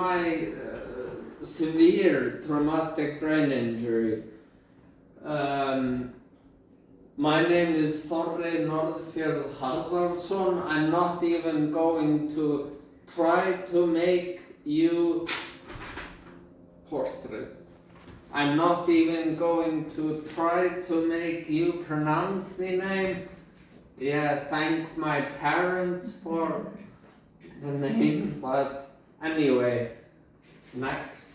my severe traumatic brain injury. My name is Þorri Norðfjörð Harðarson. I'm not even going to try to make you portrait. I'm not even going to try to make you pronounce the name. Yeah, thank my parents for the name, but anyway, next.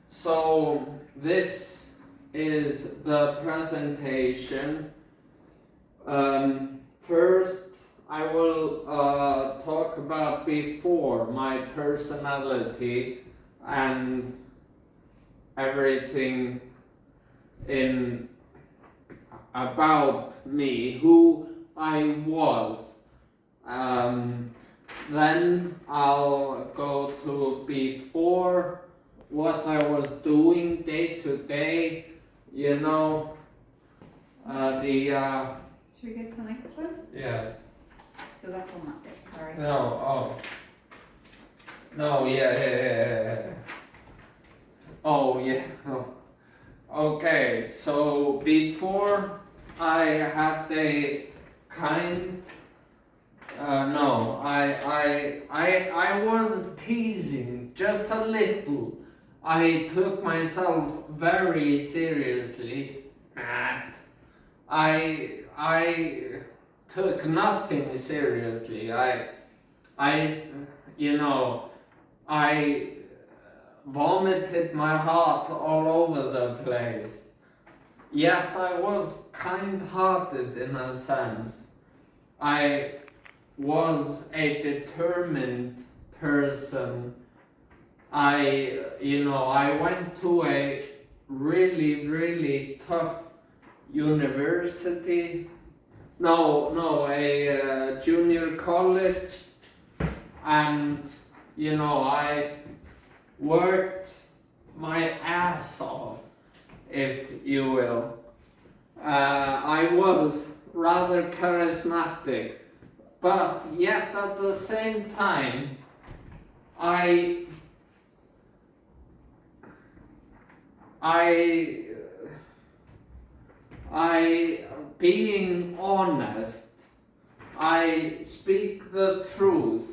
So this is the presentation. First, I will talk about before my personality and everything about me, who I was. Then I'll go to before, what I was doing day to day, you know, Should we get to the next one? Yes. So that will not get, sorry. No, yeah. Oh, yeah. Oh. Okay, so before I had a kind, I was teasing just a little. I took myself very seriously, and I took nothing seriously. I vomited my heart all over the place. Yet I was kind-hearted in a sense. I was a determined person. I went to a really, really tough university. A junior college. And, I worked my ass off, if you will. I was rather charismatic, but yet at the same time, being honest, I speak the truth.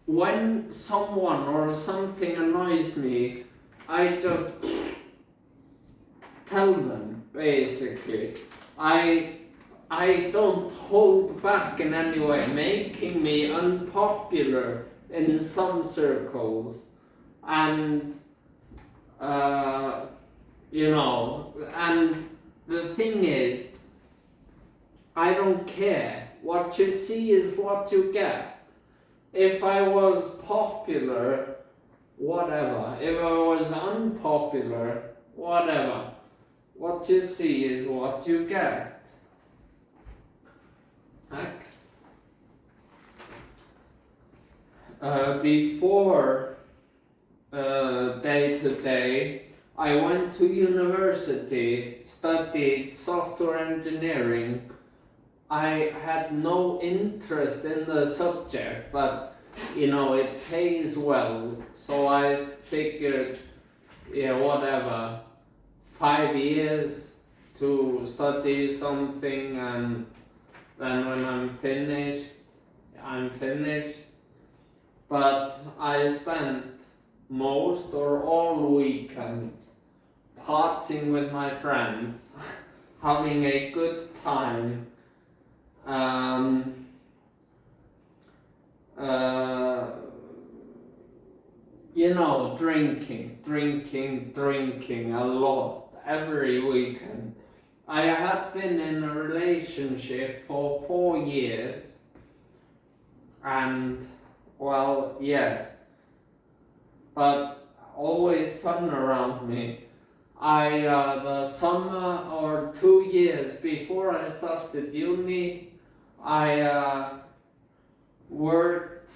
When someone or something annoys me, I just tell them, basically. I don't hold back in any way, making me unpopular in some circles. And, and the thing is, I don't care. What you see is what you get. If I was popular, whatever. If I was unpopular, whatever. What you see is what you get. Next. Before day to day, I went to university, studied software engineering. I had no interest in the subject, but it pays well, so I figured, whatever, 5 years to study something, and then when I'm finished. But I spent most or all weekends partying with my friends, having a good time. Drinking a lot every weekend. I had been in a relationship for 4 years, and but always fun around me. The summer or 2 years before I started uni, I worked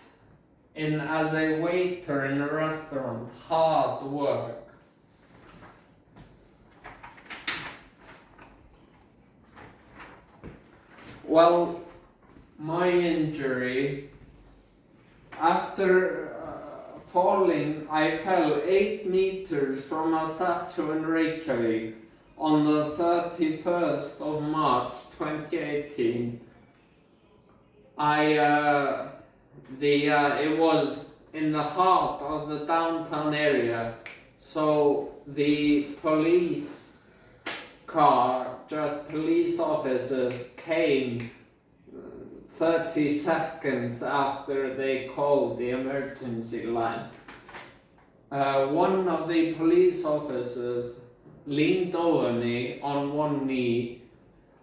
as a waiter in a restaurant. Hard work. Well, my injury, after falling, I fell 8 meters from a statue in Reykjavik on the 31st of March 2018. It was in the heart of the downtown area, so the police car, just police officers came 30 seconds after they called the emergency line. One of the police officers leaned over me on one knee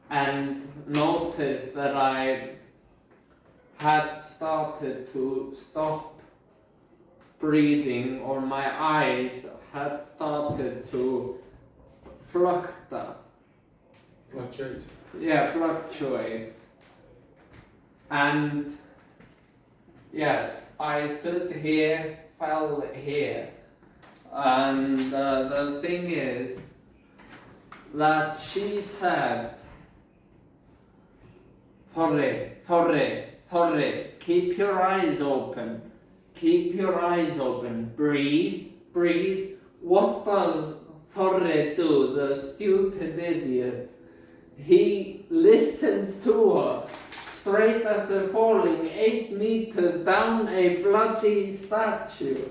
and noticed that I had started to stop breathing, or my eyes had started to fluctuate. And yes, I stood here, fell here. And the thing is that she said, Thorri, keep your eyes open. Keep your eyes open. Breathe. What does Thorri do, the stupid idiot? He listened to her, straight after falling 8 meters down a bloody statue.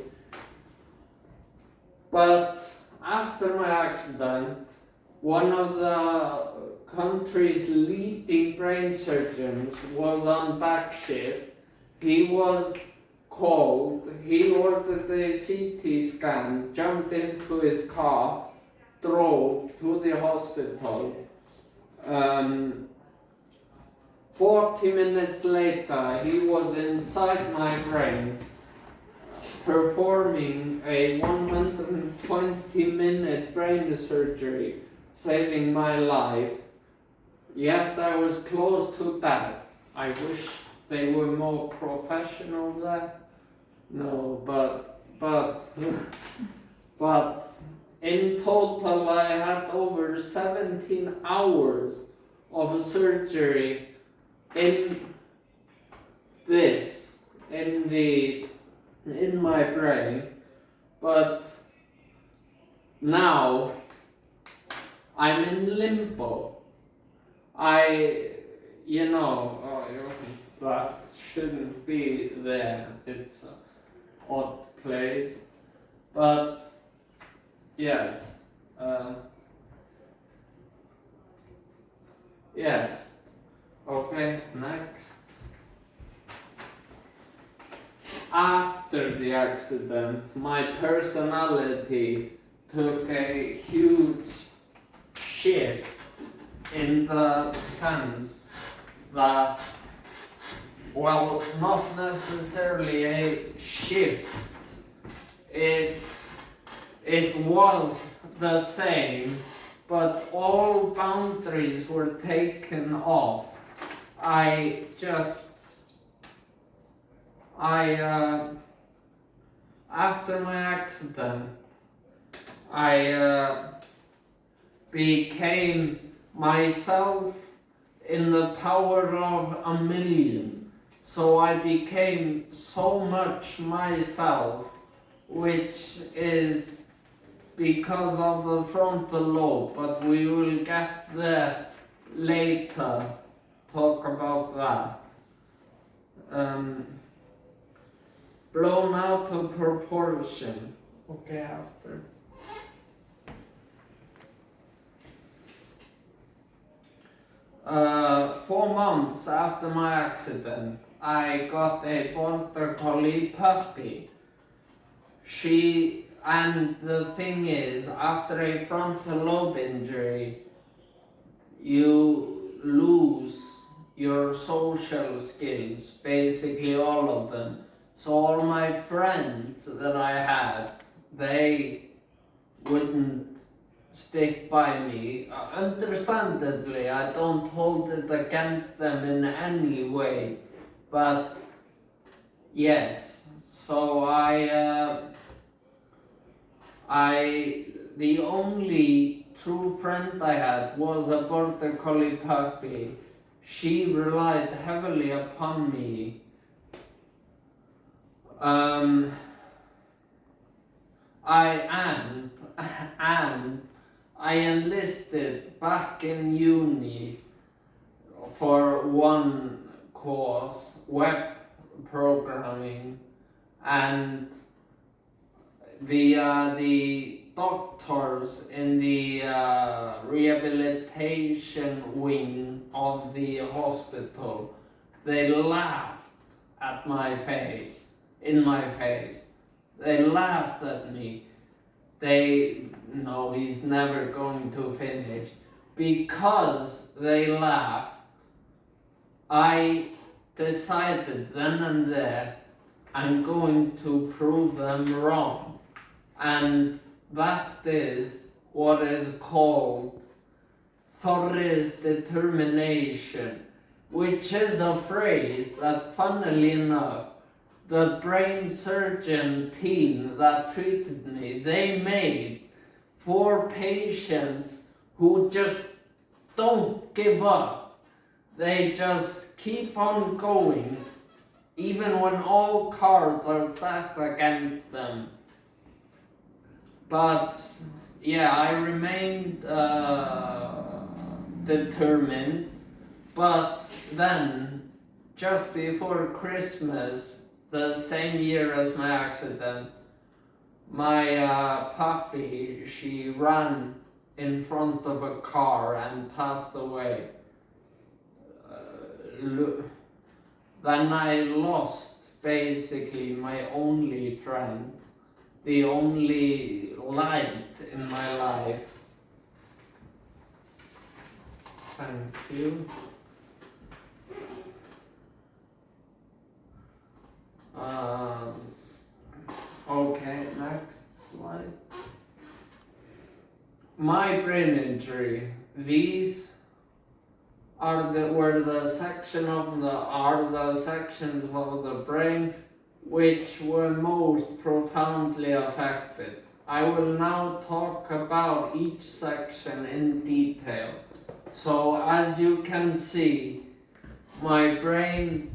But after my accident, one of the country's leading brain surgeons was on back shift. He was called, he ordered a CT scan, jumped into his car, drove to the hospital. 40 minutes later, he was inside my brain, performing a 120-minute brain surgery, saving my life. Yet I was close to death. I wish they were more professional there. No, but in total I had over 17 hours of surgery in my brain, but now I'm in limbo. That shouldn't be there. It's an odd place, but yes, yes. Okay, next. After the accident, my personality took a huge shift in the sense that, well, not necessarily a shift. It was the same, but all boundaries were taken off. After my accident, I became myself in the power of a million. So I became so much myself, which is because of the frontal lobe, but we will get there later, talk about that. Blown out of proportion. Okay, after. Uh, 4 months after my accident, I got a border collie puppy. And the thing is, after a frontal lobe injury, you lose your social skills, basically all of them. So all my friends that I had, they wouldn't stick by me. Understandably, I don't hold it against them in any way, but yes. So the only true friend I had was a border collie puppy. She relied heavily upon me. I enlisted back in uni for one course, web programming, and the doctors in the rehabilitation wing of the hospital, they laughed at my face, in my face. They laughed at me. No, he's never going to finish. Because they laughed, I decided then and there, I'm going to prove them wrong. And that is what is called Thor's determination, which is a phrase that, funnily enough, the brain surgeon team that treated me, they made for patients who just don't give up. They just keep on going, even when all cards are stacked against them. But yeah, I remained determined. But then, just before Christmas, the same year as my accident, my puppy, she ran in front of a car and passed away. Then I lost basically my only friend, the only light in my life. Thank you. Okay, next slide. My brain injury. These are the sections of the brain which were most profoundly affected. I will now talk about each section in detail. So as you can see, my brain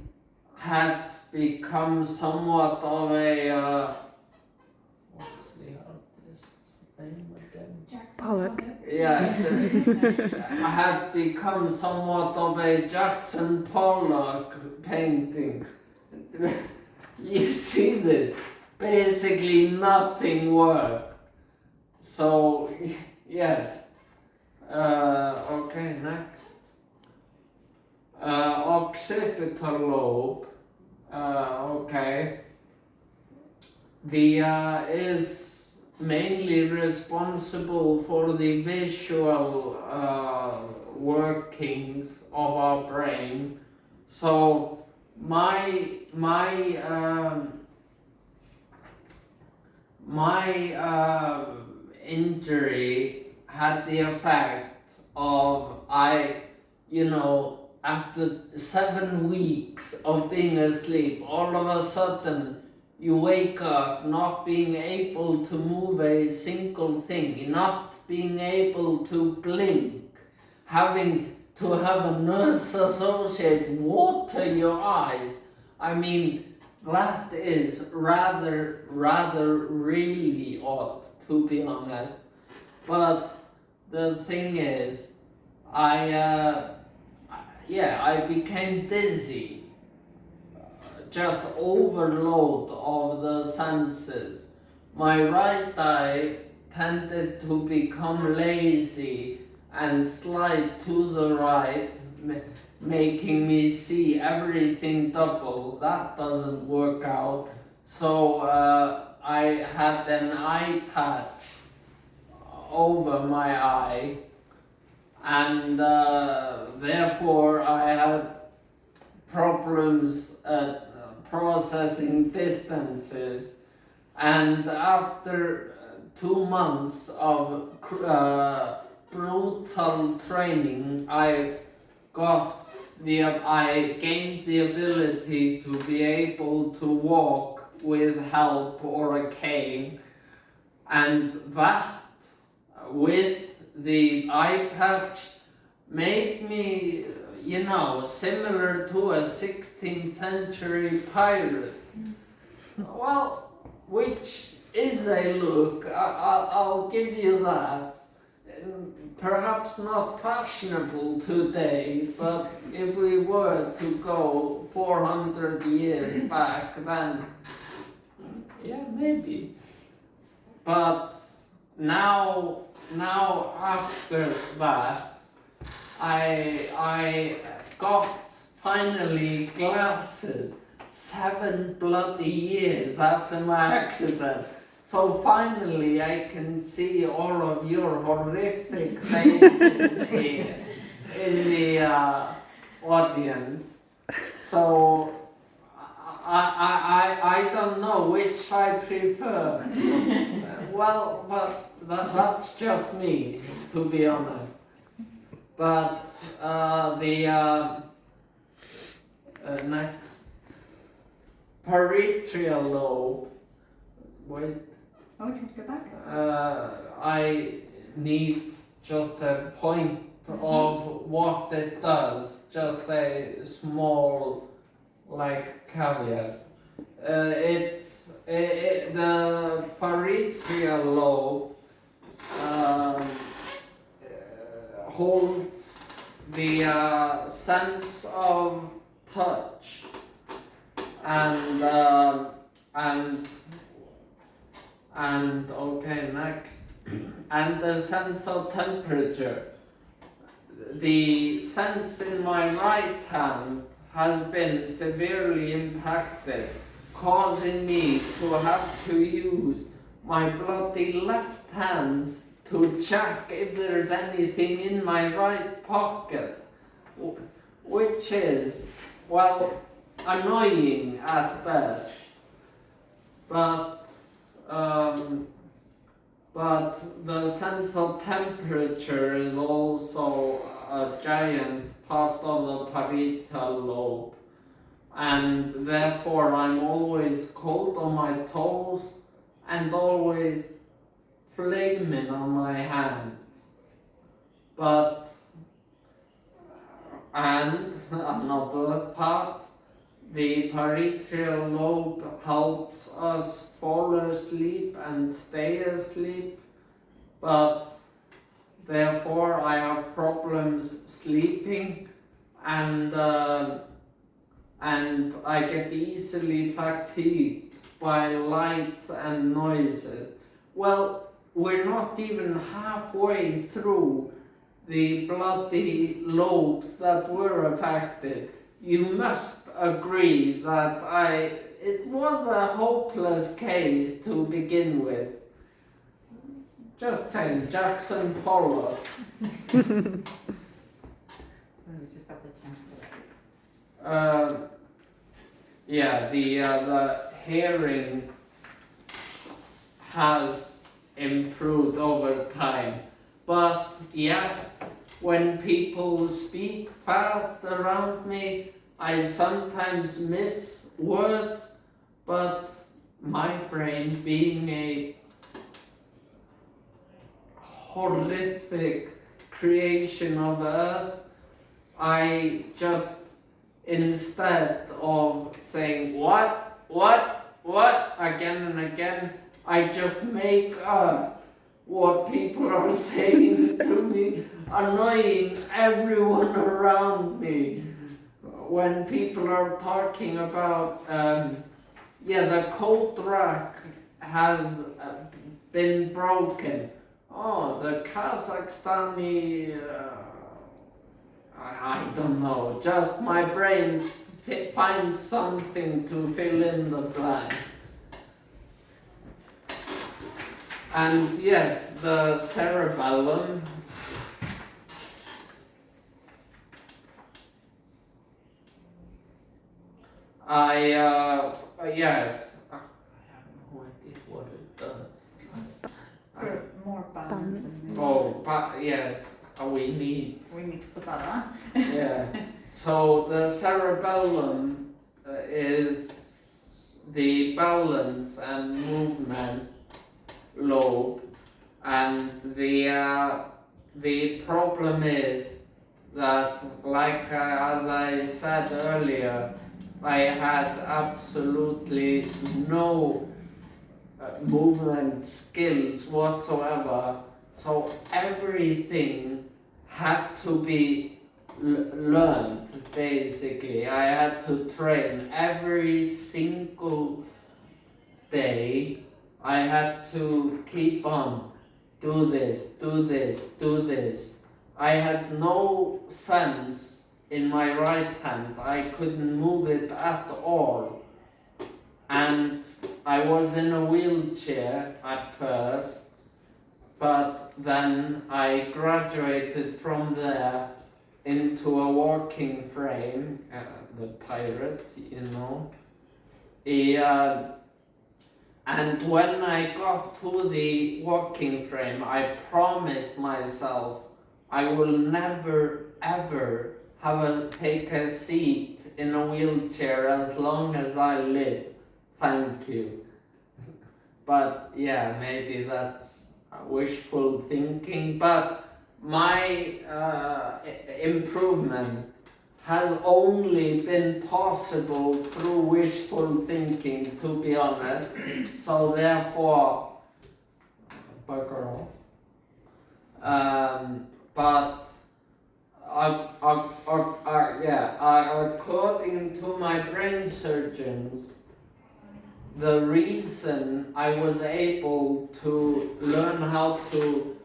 had become somewhat of a what's the artist's name again? Pollock. Yeah, I had become somewhat of a Jackson Pollock painting. You see this? Basically nothing worked. So, yes. Okay, next. Occipital lobe. Okay. The is mainly responsible for the visual workings of our brain. So my injury had the effect of after 7 weeks of being asleep, all of a sudden you wake up not being able to move a single thing, not being able to blink, having to have a nurse associate water your eyes. I mean, that is rather really odd, to be honest. But the thing is, I became dizzy. Just overload of the senses. My right eye tended to become lazy and slide to the right, making me see everything double. That doesn't work out. So I had an eye patch over my eye, and therefore I had problems processing distances. And after 2 months of brutal training, I gained the ability to be able to walk with help or a cane, and that, with the eye patch, made me, similar to a 16th century pirate. Well, which is a look, I'll give you that. Perhaps not fashionable today, but if we were to go 400 years back, then yeah, maybe. But now after that, I got finally glasses 7 bloody years after my accident. So finally I can see all of your horrific faces here in the audience. So I don't know which I prefer. Well, but that's just me, to be honest. But the next parietal lobe. Wait. Oh, trying to go back? I need just a point of what it does, just a small, like, caveat. The parietal lobe holds the sense of touch and okay, next, and the sense of temperature. The sense in my right hand has been severely impacted, causing me to have to use my bloody left hand to check if there's anything in my right pocket, which is, well, annoying at best, but the sense of temperature is also a giant part of the parietal lobe, and therefore I'm always cold on my toes and always flaming on my hands. And another part, the parietal lobe helps us fall asleep and stay asleep, but therefore I have problems sleeping, and I get easily fatigued by lights and noises. Well, we're not even halfway through the bloody lobes that were affected. You must agree that it was a hopeless case to begin with. Just saying, Jackson Pollock. Oh, we just got the chance. Yeah, the hearing has improved over time, but yet when people speak fast around me, I sometimes miss words, but my brain, being a horrific creation of Earth, I just, instead of saying what again and again, I just make up what people are saying to me, annoying everyone around me. When people are talking about, the coat rack has been broken. Oh, the Kazakhstani, I don't know, just my brain finds something to fill in the blanks. And yes, the cerebellum. Yes. I have no idea what it does. For more balance. Yes. We need to put that on. Yeah. So the cerebellum is the balance and movement lobe, and the problem is that, like as I said earlier, I had absolutely no movement skills whatsoever. So everything had to be learned, basically. I had to train every single day. I had to keep on, do this, do this, do this. I had no sense in my right hand. I couldn't move it at all. And I was in a wheelchair at first, but then I graduated from there into a walking frame, the pirate, you know. And when I got to the walking frame, I promised myself I will never ever take a seat in a wheelchair as long as I live. Thank you. But yeah, maybe that's wishful thinking, but my improvement has only been possible through wishful thinking, to be honest. So therefore, bugger off. But according to my brain surgeons, the reason I was able to learn how to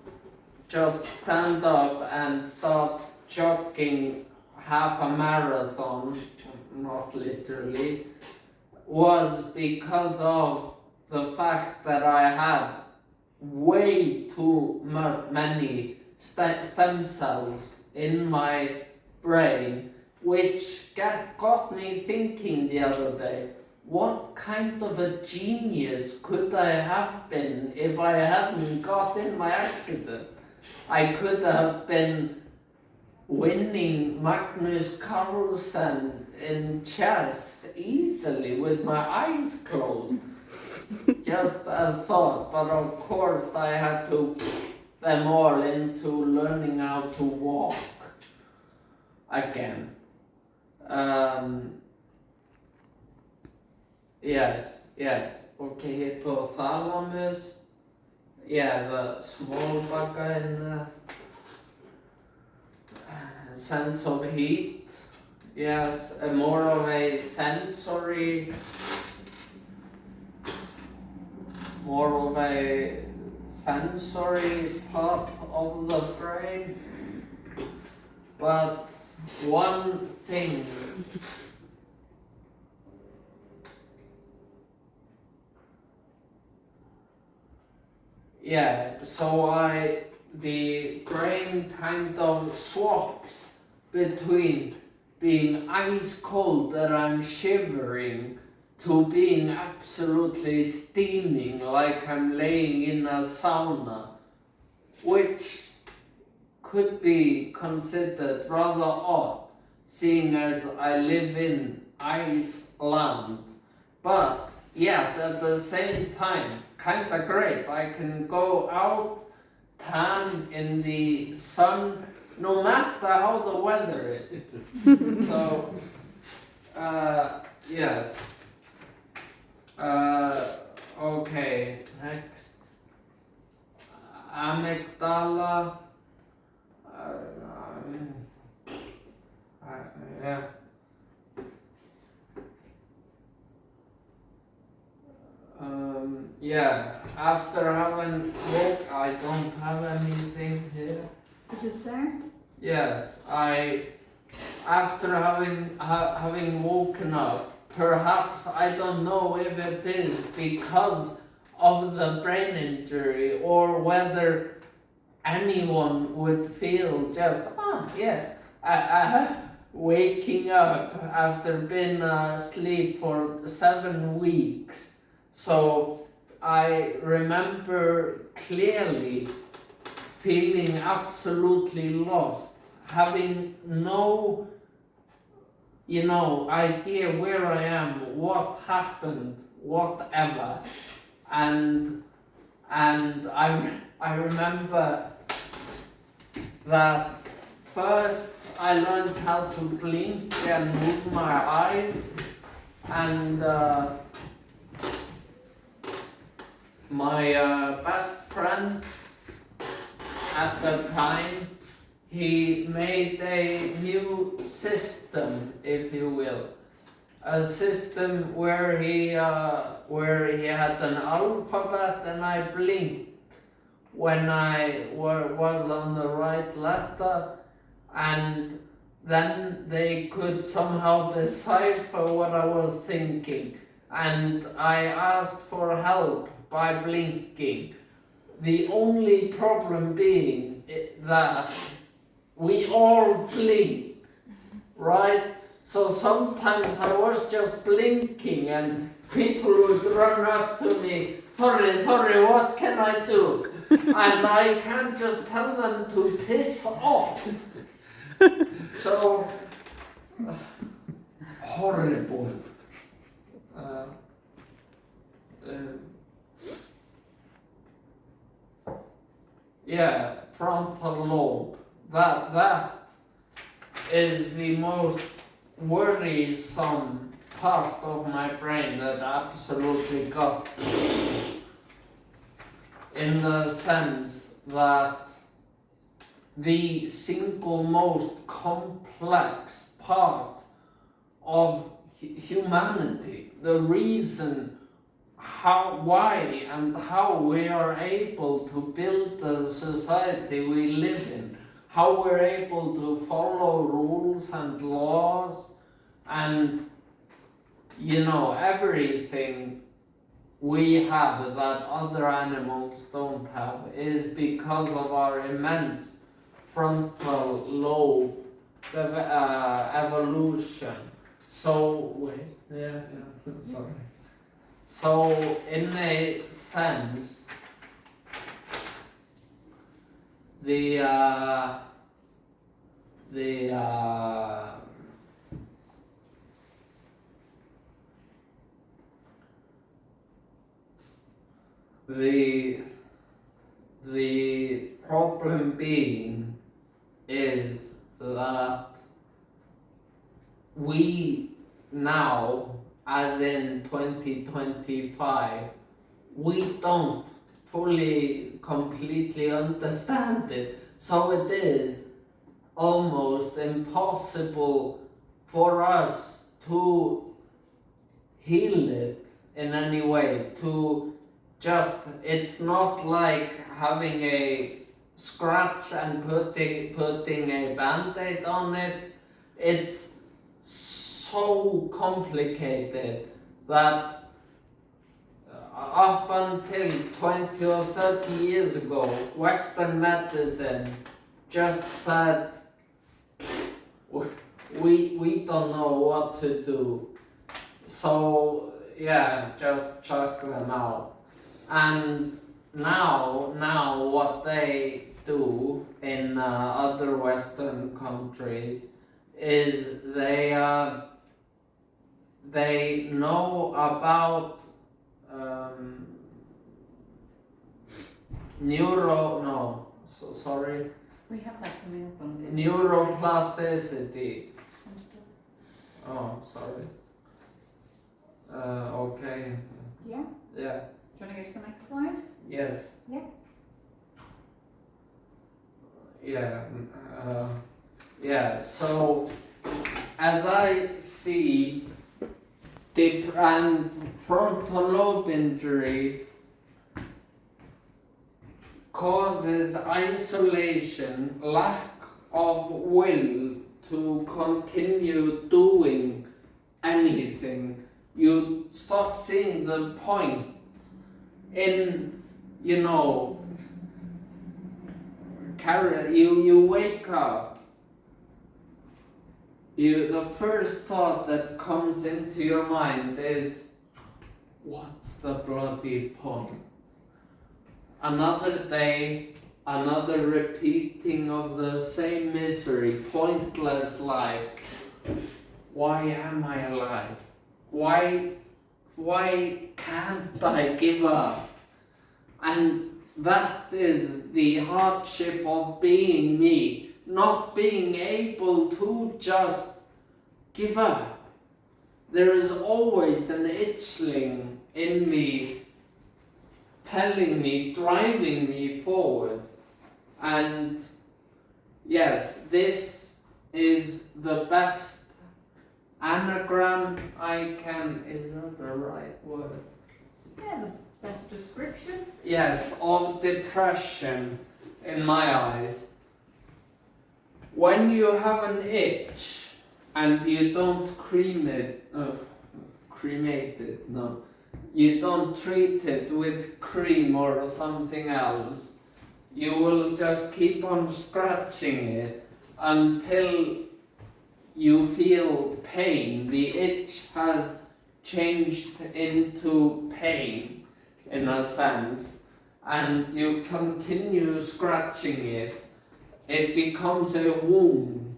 just stand up and start jogging half a marathon, not literally, was because of the fact that I had way too many stem cells in my brain, which got me thinking the other day, what kind of a genius could I have been if I hadn't got in my accident? I could have been winning Magnus Carlsen in chess easily with my eyes closed. Just a thought, but of course I had to put them all into learning how to walk again. Yes. Okay, hypothalamus. Yeah, the small bugger in the sense of heat. Yes, more of a sensory part of the brain. But one thing so the brain kind of swaps between being ice cold that I'm shivering to being absolutely steaming like I'm laying in a sauna, which could be considered rather odd, seeing as I live in Iceland. But yeah, at the same time, kinda great. I can go out, tan in the sun, no matter how the weather is. So, yes. Okay, next. Amygdala. Yeah. After having woke, I don't have anything here. So just there? Yes, after having woken up, perhaps I don't know if it is because of the brain injury or whether anyone would feel just waking up after being asleep for 7 weeks. So I remember clearly feeling absolutely lost, having no idea where I am, what happened, whatever. And I remember that first I learned how to blink and move my eyes, and my best friend at the time, he made a new system, if you will. A system where he had an alphabet, and I blinked when I was on the right letter, and then they could somehow decipher what I was thinking, and I asked for help by blinking. The only problem being that we all blink, right? So sometimes I was just blinking and people would run up to me, sorry, what can I do? And I can't just tell them to piss off. So, horrible. Yeah, frontal lobe. That is the most worrisome part of my brain that absolutely got, in the sense that the single most complex part of humanity, the reason why and how we are able to build the society we live in, how we're able to follow rules and laws and, you know, everything we have that other animals don't have, is because of our immense frontal lobe evolution. So, sorry. So, in a sense, the problem being is that we now, as in 2025, we don't fully, completely understand it. So it is almost impossible for us to heal it in any way, to just, it's not like having a scratch and putting a band-aid on it. It's so complicated that up until 20 or 30 years ago, Western medicine just said, we don't know what to do. So yeah, just chuck them out. And now what they do in other Western countries is they know about We have that coming up on the neuroplasticity. Oh, sorry. Okay. Yeah? Yeah. Do you want to go to the next slide? Yes. Yeah. Yeah. Yeah. So, as I see, deep and frontal lobe injury causes isolation, lack of will to continue doing anything. You stop seeing the point in, you know, you wake up, the first thought that comes into your mind is, what's the bloody point? Another day, another repeating of the same misery, pointless life. Why am I alive? Why can't I give up? And that is the hardship of being me, not being able to just give up. there is always an itchling in me telling me, driving me forward. And yes, this is the best anagram is that the right word? Yeah, the best description. Yes, of depression in my eyes. When you have an itch and you don't cremate it, no. You don't treat it with cream or something else. You will just keep on scratching it until you feel pain. The itch has changed into pain in a sense, and you continue scratching it. It becomes a wound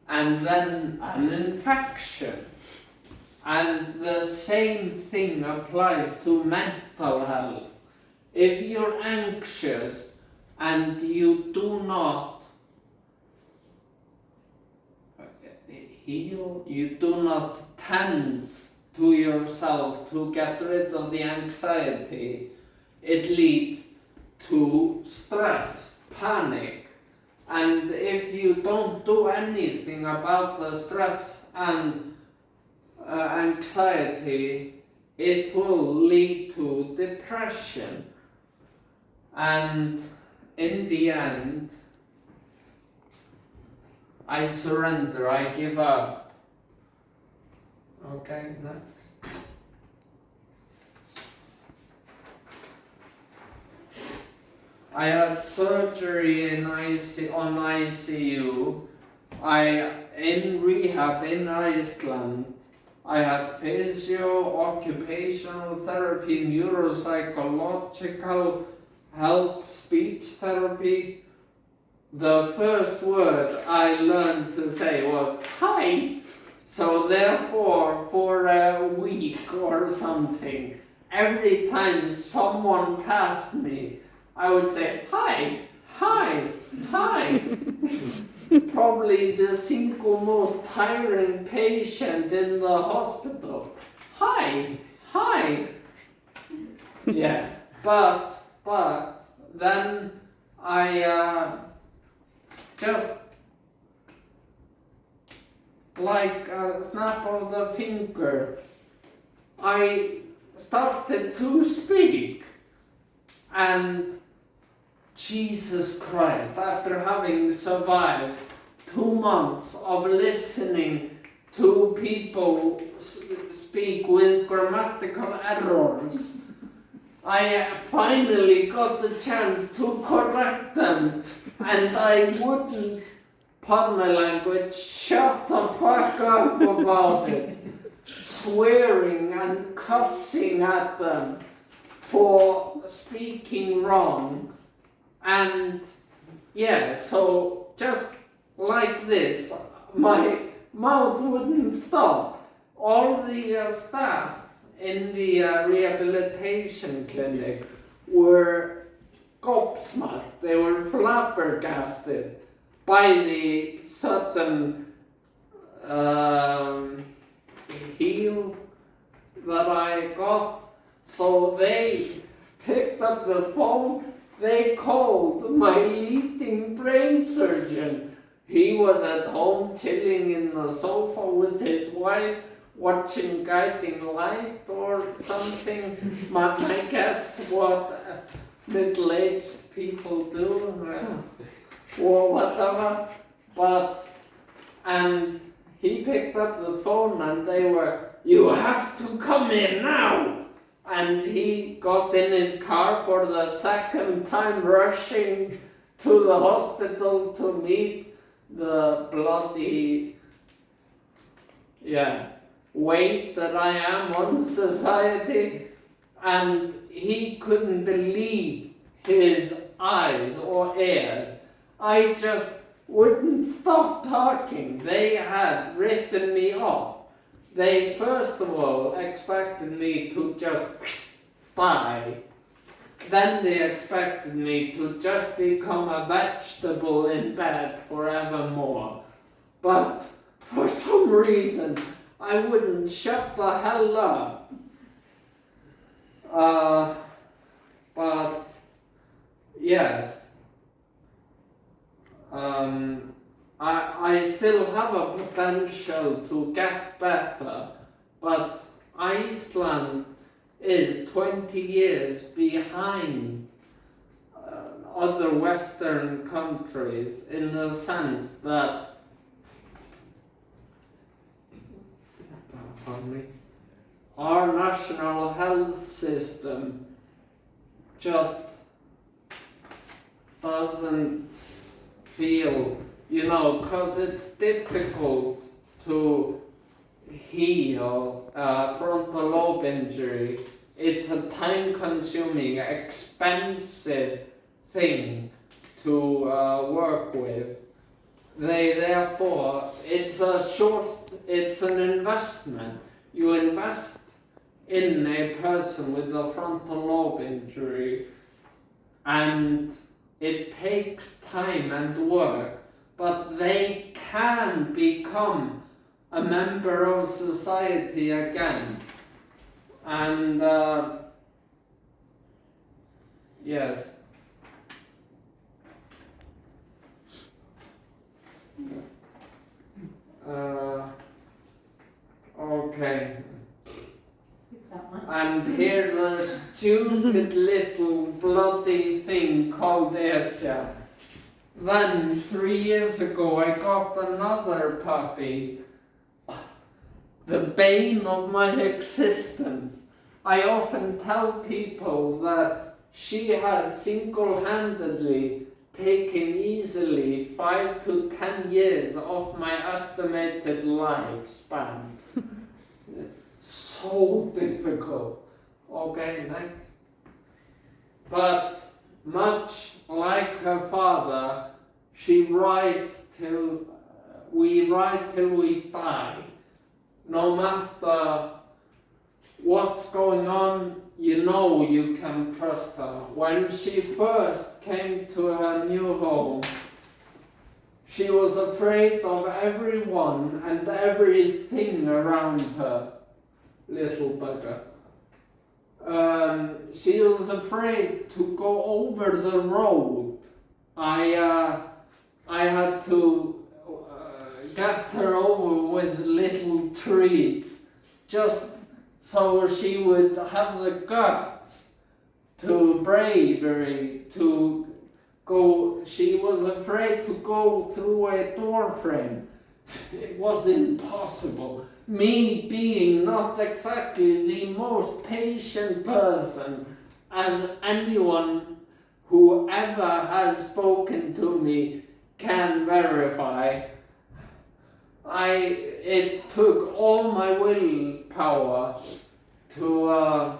and then an infection. And the same thing applies to mental health. If you're anxious and you do not heal, you do not tend to yourself to get rid of the anxiety, it leads to stress, panic. And if you don't do anything about the stress and anxiety, it will lead to depression. And in the end, I surrender, I give up. Okay, next. I had surgery on ICU. In rehab in Iceland. I had physio, occupational therapy, neuropsychological help, speech therapy. The first word I learned to say was hi. So therefore, for a week or something, every time someone passed me, I would say hi, hi, hi. Probably the single most tiring patient in the hospital. Hi, hi. Yeah, but then I just like a snap of the finger, I started to speak. And Jesus Christ, after having survived 2 months of listening to people speak with grammatical errors, I finally got the chance to correct them, and I wouldn't, pardon my language, shut the fuck up about it, swearing and cussing at them for speaking wrong. And yeah, so just like this, my mouth wouldn't stop. All the staff in the rehabilitation clinic were gobsmacked. They were flabbergasted by the sudden heal that I got. So they picked up the phone. They called my leading brain surgeon. He was at home chilling in the sofa with his wife, watching Guiding Light or something. I guess what middle-aged people do, or whatever. And he picked up the phone and they were, "You have to come in now." And he got in his car for the second time, rushing to the hospital to meet the bloody, weight that I am on society. And he couldn't believe his eyes or ears. I just wouldn't stop talking. They had written me off. They first of all expected me to just die. Then they expected me to just become a vegetable in bed forevermore. But for some reason, I wouldn't shut the hell up. But yes, I still have a potential to get better, but Iceland is 20 years behind other Western countries in the sense that our national health system just doesn't feel, because it's difficult to heal frontal lobe injury. It's a time-consuming, expensive thing to work with. Therefore, it's an investment. You invest in a person with a frontal lobe injury, and it takes time and work, but they can become a member of society again. And yes. Okay. And here's a stupid little bloody thing called Asia. Then 3 years ago I got another puppy. The bane of my existence. I often tell people that she has single-handedly taken easily 5 to 10 years off my estimated lifespan. So difficult. Okay, next. But much like her father, we ride till we die. No matter what's going on, you can trust her. When she first came to her new home, she was afraid of everyone and everything around her. Little bugger. She was afraid to go over the road. I had to get her over with little treats, just so she would have the guts bravery to go. She was afraid to go through a door frame. It was impossible. Me being not exactly the most patient person as anyone who ever has spoken to me can verify. It took all my willpower to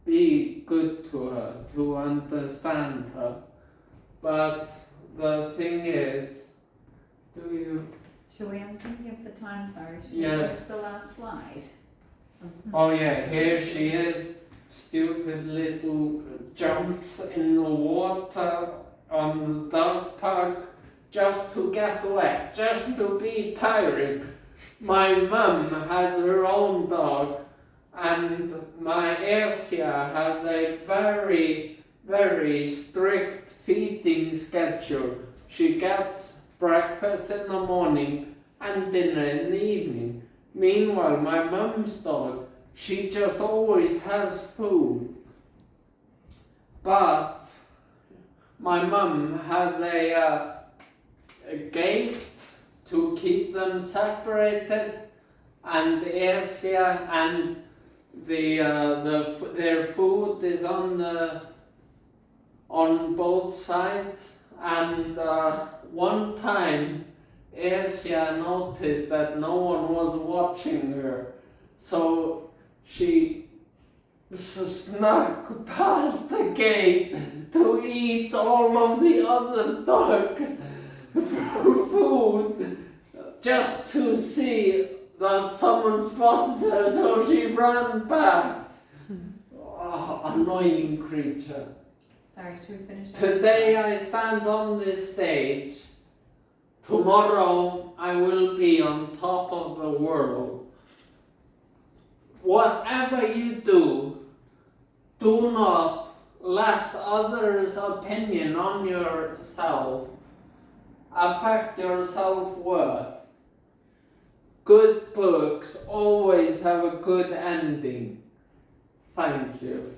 be good to her, to understand her. But the thing is, Shall we? I'm thinking of the time, sorry. Yes. Just the last slide. Oh yeah, here she is. Stupid little jumps in the water on the dog park just to get wet, just to be tiring. My mum has her own dog, and my Asia has a very, very strict feeding schedule. She gets breakfast in the morning and dinner in the evening. Meanwhile, my mum's dog, she just always has food. But my mum has a gate to keep them separated, and Asia and their food is on both sides. And one time Asia noticed that no one was watching her, so she snuck past the gate to eat all of the other dogs' food, just to see that someone spotted her, so she ran back. annoying creature. Sorry, should we finish that? Today I stand on this stage. Tomorrow I will be on top of the world. Whatever you do, do not let others' opinion on yourself affect your self-worth. Good books always have a good ending. Thank you.